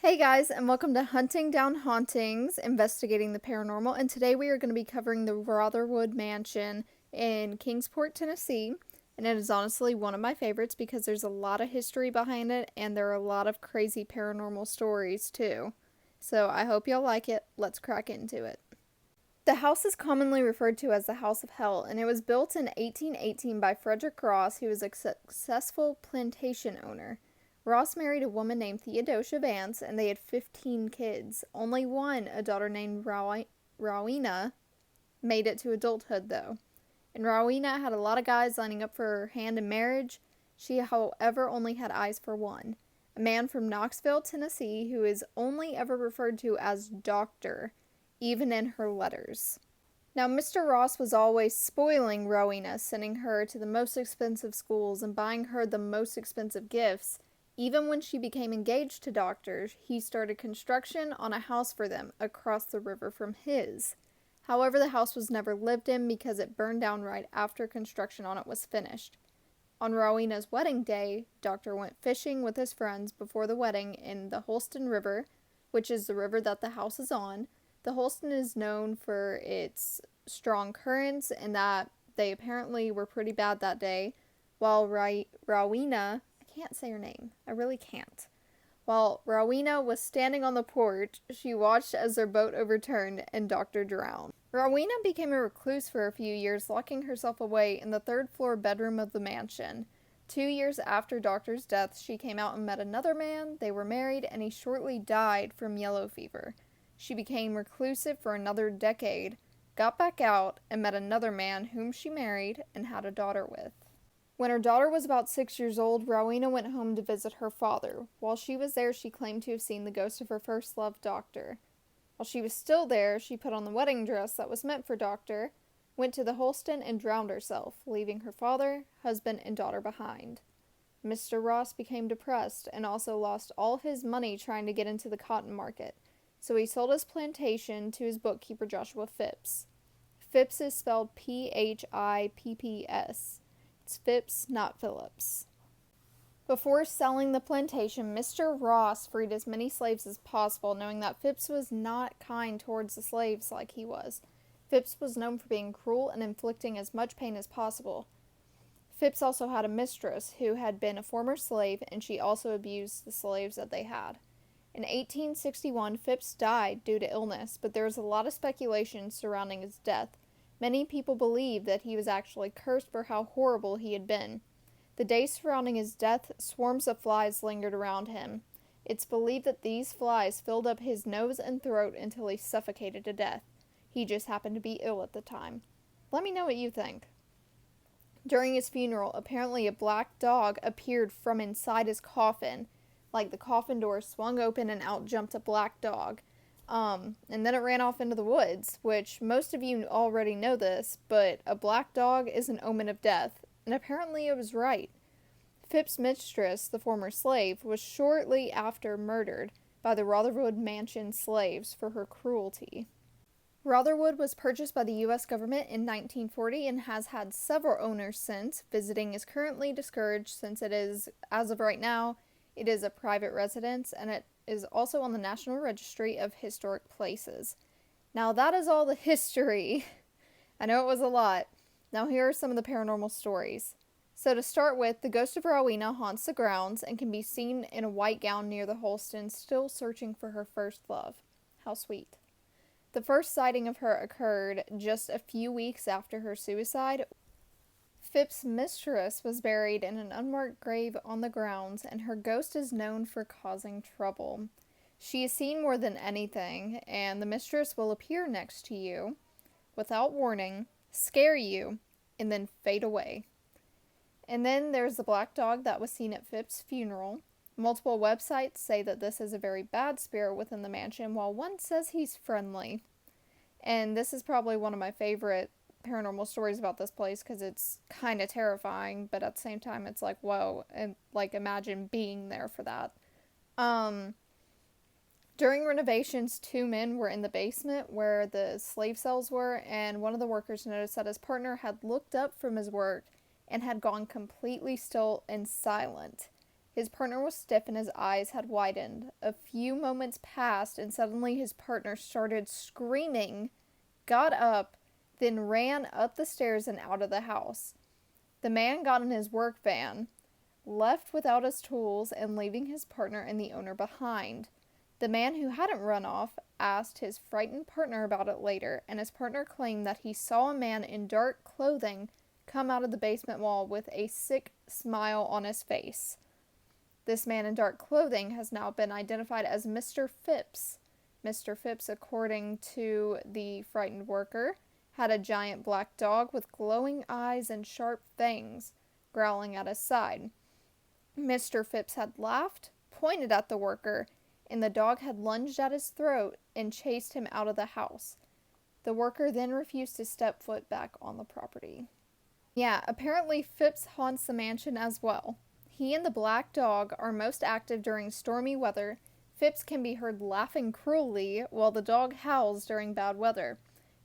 Hey guys, and welcome to Hunting Down Hauntings, Investigating the Paranormal, and today we are going to be covering the Rotherwood Mansion in Kingsport, Tennessee, and it is honestly one of my favorites because there's a lot of history behind it, and there are a lot of crazy paranormal stories too. So I hope y'all like it. Let's crack into it. The house is commonly referred to as the House of Hell, and it was built in 1818 by Frederick Ross, who was a successful plantation owner. Ross married a woman named Theodosia Vance, and they had 15 kids. Only one, a daughter named Rowena, made it to adulthood, though. And Rowena had a lot of guys lining up for her hand in marriage. She, however, only had eyes for one, a man from Knoxville, Tennessee, who is only ever referred to as Doctor, even in her letters. Now, Mr. Ross was always spoiling Rowena, sending her to the most expensive schools and buying her the most expensive gifts. Even when she became engaged to doctors, he started construction on a house for them across the river from his. However, the house was never lived in because it burned down right after construction on it was finished. On Rowena's wedding day, Doctor went fishing with his friends before the wedding in the Holston River, which is the river that the house is on. The Holston is known for its strong currents and that they apparently were pretty bad that day, while Rowena, can't say her name. I really can't. While Rowena was standing on the porch, she watched as their boat overturned and Doctor drowned. Rowena became a recluse for a few years, locking herself away in the third-floor bedroom of the mansion. 2 years after Doctor's death, she came out and met another man. They were married, and he shortly died from yellow fever. She became reclusive for another decade, got back out, and met another man whom she married and had a daughter with. When her daughter was about 6 years old, Rowena went home to visit her father. While she was there, she claimed to have seen the ghost of her first love, Doctor. While she was still there, she put on the wedding dress that was meant for Doctor, went to the Holston, and drowned herself, leaving her father, husband, and daughter behind. Mr. Ross became depressed and also lost all his money trying to get into the cotton market, so he sold his plantation to his bookkeeper, Joshua Phipps. Phipps is spelled Phipps. It's Phipps, not Phillips. Before selling the plantation, Mr. Ross freed as many slaves as possible, knowing that Phipps was not kind towards the slaves like he was. Phipps was known for being cruel and inflicting as much pain as possible. Phipps also had a mistress who had been a former slave, and she also abused the slaves that they had. In 1861, Phipps died due to illness, but there is a lot of speculation surrounding his death. Many people believe that he was actually cursed for how horrible he had been. The days surrounding his death, swarms of flies lingered around him. It's believed that these flies filled up his nose and throat until he suffocated to death. He just happened to be ill at the time. Let me know what you think. During his funeral, apparently a black dog appeared from inside his coffin. Like the coffin door swung open and out jumped a black dog. And then it ran off into the woods, which most of you already know this, but a black dog is an omen of death, and apparently it was right. Phipps' mistress, the former slave, was shortly after murdered by the Rotherwood Mansion slaves for her cruelty. Rotherwood was purchased by the U.S. government in 1940 and has had several owners since. Visiting is currently discouraged since it is, as of right now, it is a private residence, and it is also on the National Registry of Historic Places. Now that is all the history. I know it was a lot. Now here are some of the paranormal stories. So to start with, the ghost of Rowena haunts the grounds and can be seen in a white gown near the Holston, still searching for her first love. How sweet. The first sighting of her occurred just a few weeks after her suicide. Phipps' mistress was buried in an unmarked grave on the grounds, and her ghost is known for causing trouble. She is seen more than anything, and the mistress will appear next to you, without warning, scare you, and then fade away. And then there's the black dog that was seen at Phipps' funeral. Multiple websites say that this is a very bad spirit within the mansion, while one says he's friendly. And this is probably one of my favorite paranormal stories about this place because it's kind of terrifying, but at the same time it's like, whoa, and like imagine being there for that. During renovations, 2 men were in the basement where the slave cells were, and one of the workers noticed that his partner had looked up from his work and had gone completely still and silent. His partner was stiff and his eyes had widened. A few moments passed, and suddenly his partner started screaming, got up, then ran up the stairs and out of the house. The man got in his work van, left without his tools, and leaving his partner and the owner behind. The man who hadn't run off asked his frightened partner about it later, and his partner claimed that he saw a man in dark clothing come out of the basement wall with a sick smile on his face. This man in dark clothing has now been identified as Mr. Phipps. Mr. Phipps, according to the frightened worker, had a giant black dog with glowing eyes and sharp fangs, growling at his side. Mr. Phipps had laughed, pointed at the worker, and the dog had lunged at his throat and chased him out of the house. The worker then refused to step foot back on the property. Yeah, apparently Phipps haunts the mansion as well. He and the black dog are most active during stormy weather. Phipps can be heard laughing cruelly while the dog howls during bad weather.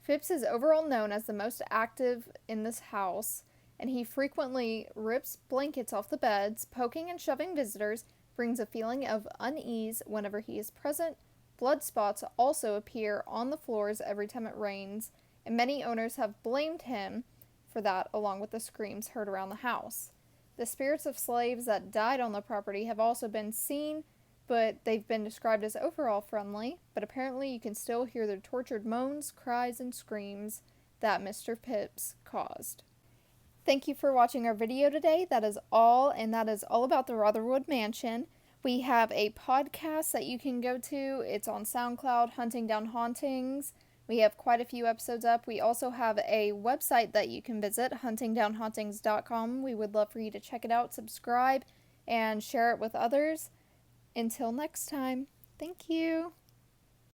Phipps is overall known as the most active in this house, and he frequently rips blankets off the beds, poking and shoving visitors, brings a feeling of unease whenever he is present. Blood spots also appear on the floors every time it rains, and many owners have blamed him for that, along with the screams heard around the house. The spirits of slaves that died on the property have also been seen, but they've been described as overall friendly, but apparently you can still hear their tortured moans, cries, and screams that Mr. Phipps caused. Thank you for watching our video today. That is all, and that is all about the Rotherwood Mansion. We have a podcast that you can go to. It's on SoundCloud, Hunting Down Hauntings. We have quite a few episodes up. We also have a website that you can visit, huntingdownhauntings.com. We would love for you to check it out, subscribe, and share it with others. Until next time, thank you.